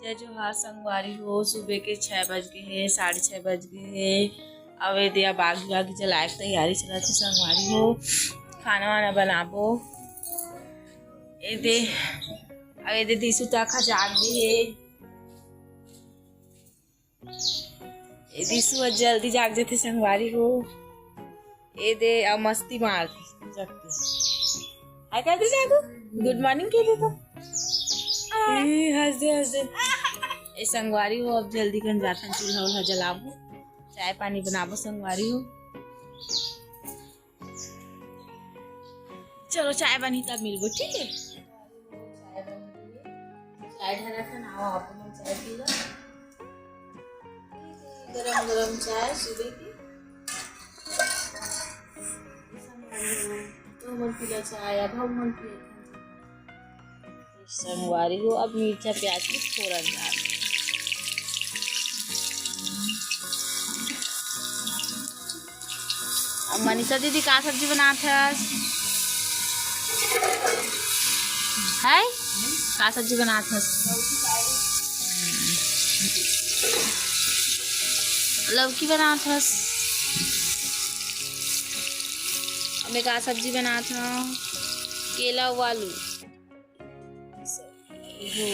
जय जोहार संगवारी हो। सुबह के 6 बज गए हैं, 6:30 बज गए हैं। अब ये दिया बागी बागी जलाए की तैयारी चला थी संगवारी हो। खाना वाना बनाबो ये दे। अब ये दे दिसु तक जाग गई है। ये दिसु जल्दी जाग जाते संगवारी हो। ये दे अब मस्ती मारती जगती आई करती जागो। गुड मॉर्निंग कह दे तो हंस दे। ए संगवारी हो अब जल्दी कन जाथन चूल्हा उल्हा जलाबो, चाय पानी बनाबो संगवारी हो। चलो चाय बनी तब मिलबो, ठीक है। चाय ढारा था ना आप मन चाय पी लो। गरम गरम चाय सुबह की। तो मन पीला चाय अब हम मन पिए संगवारी हो। अब मिर्चा प्याज की फोरन डाल। अब मनीषा दीदी का सब्जी बनाते है का सब्जी बनाते लौकी बनाते है। मैं का सब्जी बनाते हूँ केला आलू हो।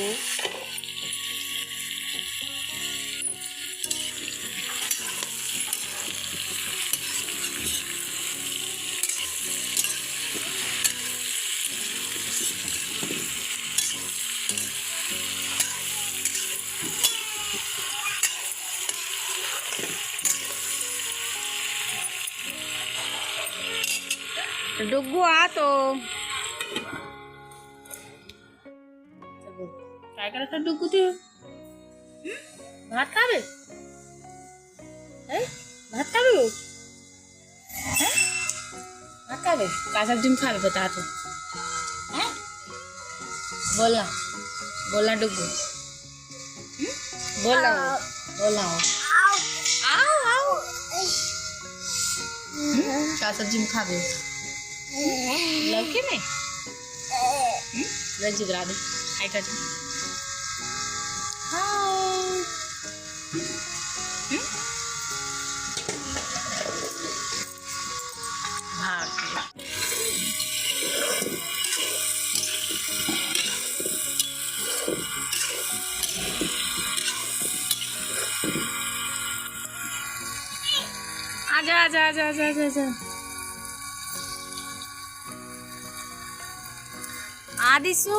डुग्गू आ तो काय करत डुग्गू ते भात खावे भात खावे भात खावे का सब्जी में खावे बता तो बोलना बोलना डुग्गू बोलना बोलना आओ आओ का सब्जी में खावे लौकी में लज्जी करा दे आई कर आजा आजा आजा आजा आजा आदिसु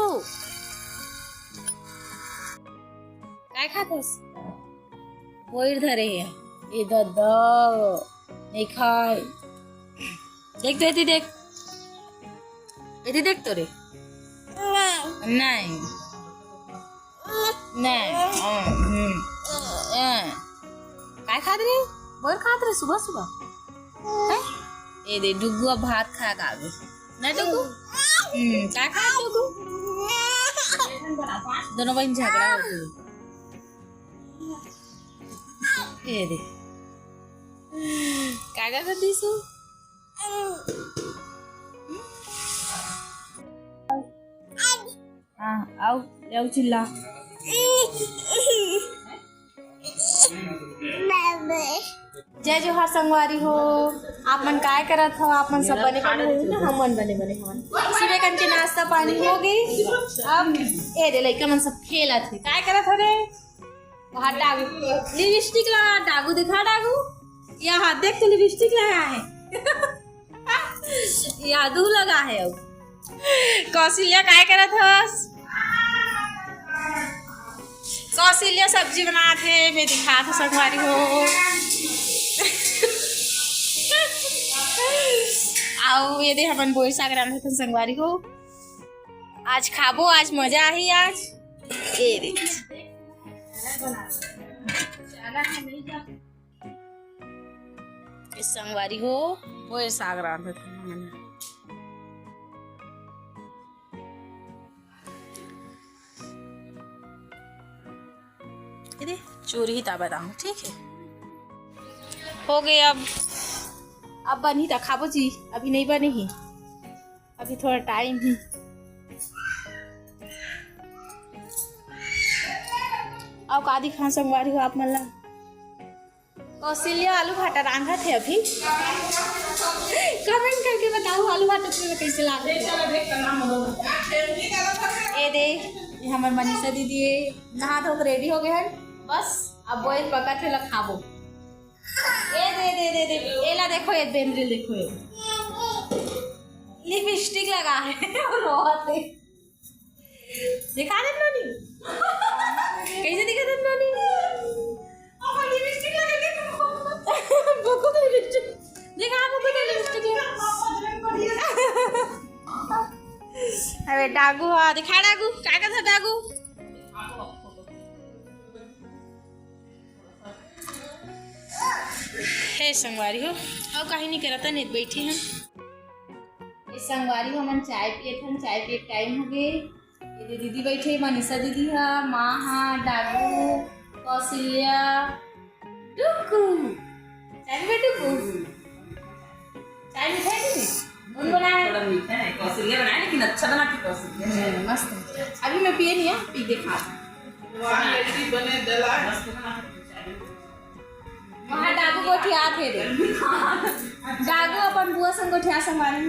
काय खातस वो इधर है इधर दो नहीं खाए देख तो इधर देख तो रे नहीं नहीं काय खात रे बोर खात रे सुबह सुबह ये दे डुग्गू अब भात खा का ना डुग्गू क्या खा डुग्गू दोनों बहन झगड़ा होती ये दे क्या कर दीसु हाँ आओ ले चिल्ला जय जोहार संगवारी हो। आप मन काय करत हो? आप मन सब बने बने हो ना, हम मन बने बने हवन। सुबह कन के नाश्ता पानी हो गई। अब ए रे लइका मन सब खेलत है। काय करत हो रे? वहाँ डागू लिपस्टिक लगा डागू दिखा डागू यहाँ देख तो लिपस्टिक लगा है यादू लगा है। अब कौशल्या काय करत हस? कौशल्या सब्जी बनाते मैं दिखा था संगवारी हो। आओ ये दे हमन बोई साग रांधे थे संगवारी हो। आज खाबो आज मजा आई आज ये दे इस संगवारी हो बोई साग रांधे थे हमन। ये चोरी ही ताबा दाऊं ठीक है हो गए। अब बनी था खाबो जी अभी नहीं बनी ही अभी थोड़ा टाइम ही और का दिखा संगवारी हो आप मन ला कौशल्या आलू भाटा रांधा थे अभी। कमेंट करके बताओ आलू भाटा तुम्हें कैसे लागे। ए दे ये हमार मनीषा दीदी नहा धो के रेडी हो गए हैं बस अब बोल पका थे खाबो। ए दे दे दे दे एला देखो ये बेंद्रिल देखो ये लिपस्टिक लगा है बहुत है। दिखा दे नोनी कैसे दिखा दे नोनी लिपस्टिक लगा के बुकु की लिपस्टिक दिखा बुकु की लिपस्टिक अबे डागू आ दिखा डागू क्या था डागू। हे संगवारी हो अब कहीं नहीं करता नहीं बैठी हैं संगवारी हो मन चाय पिए थे चाय पिए टाइम हो गए। ये दीदी बैठे मनीषा दीदी हा माँ हा डागू कौशल्या डुकू चाय में डुकू चाय मीठा है कौन बनाया थोड़ा मीठा है कौशल्या बनाया लेकिन अच्छा बनाती कौशल्या मस्त अभी मैं पिए नहीं है पी देखा बने दला वहाँ डागू को ठिया थे डागू अपन बुआ संग को ठिया संगवारी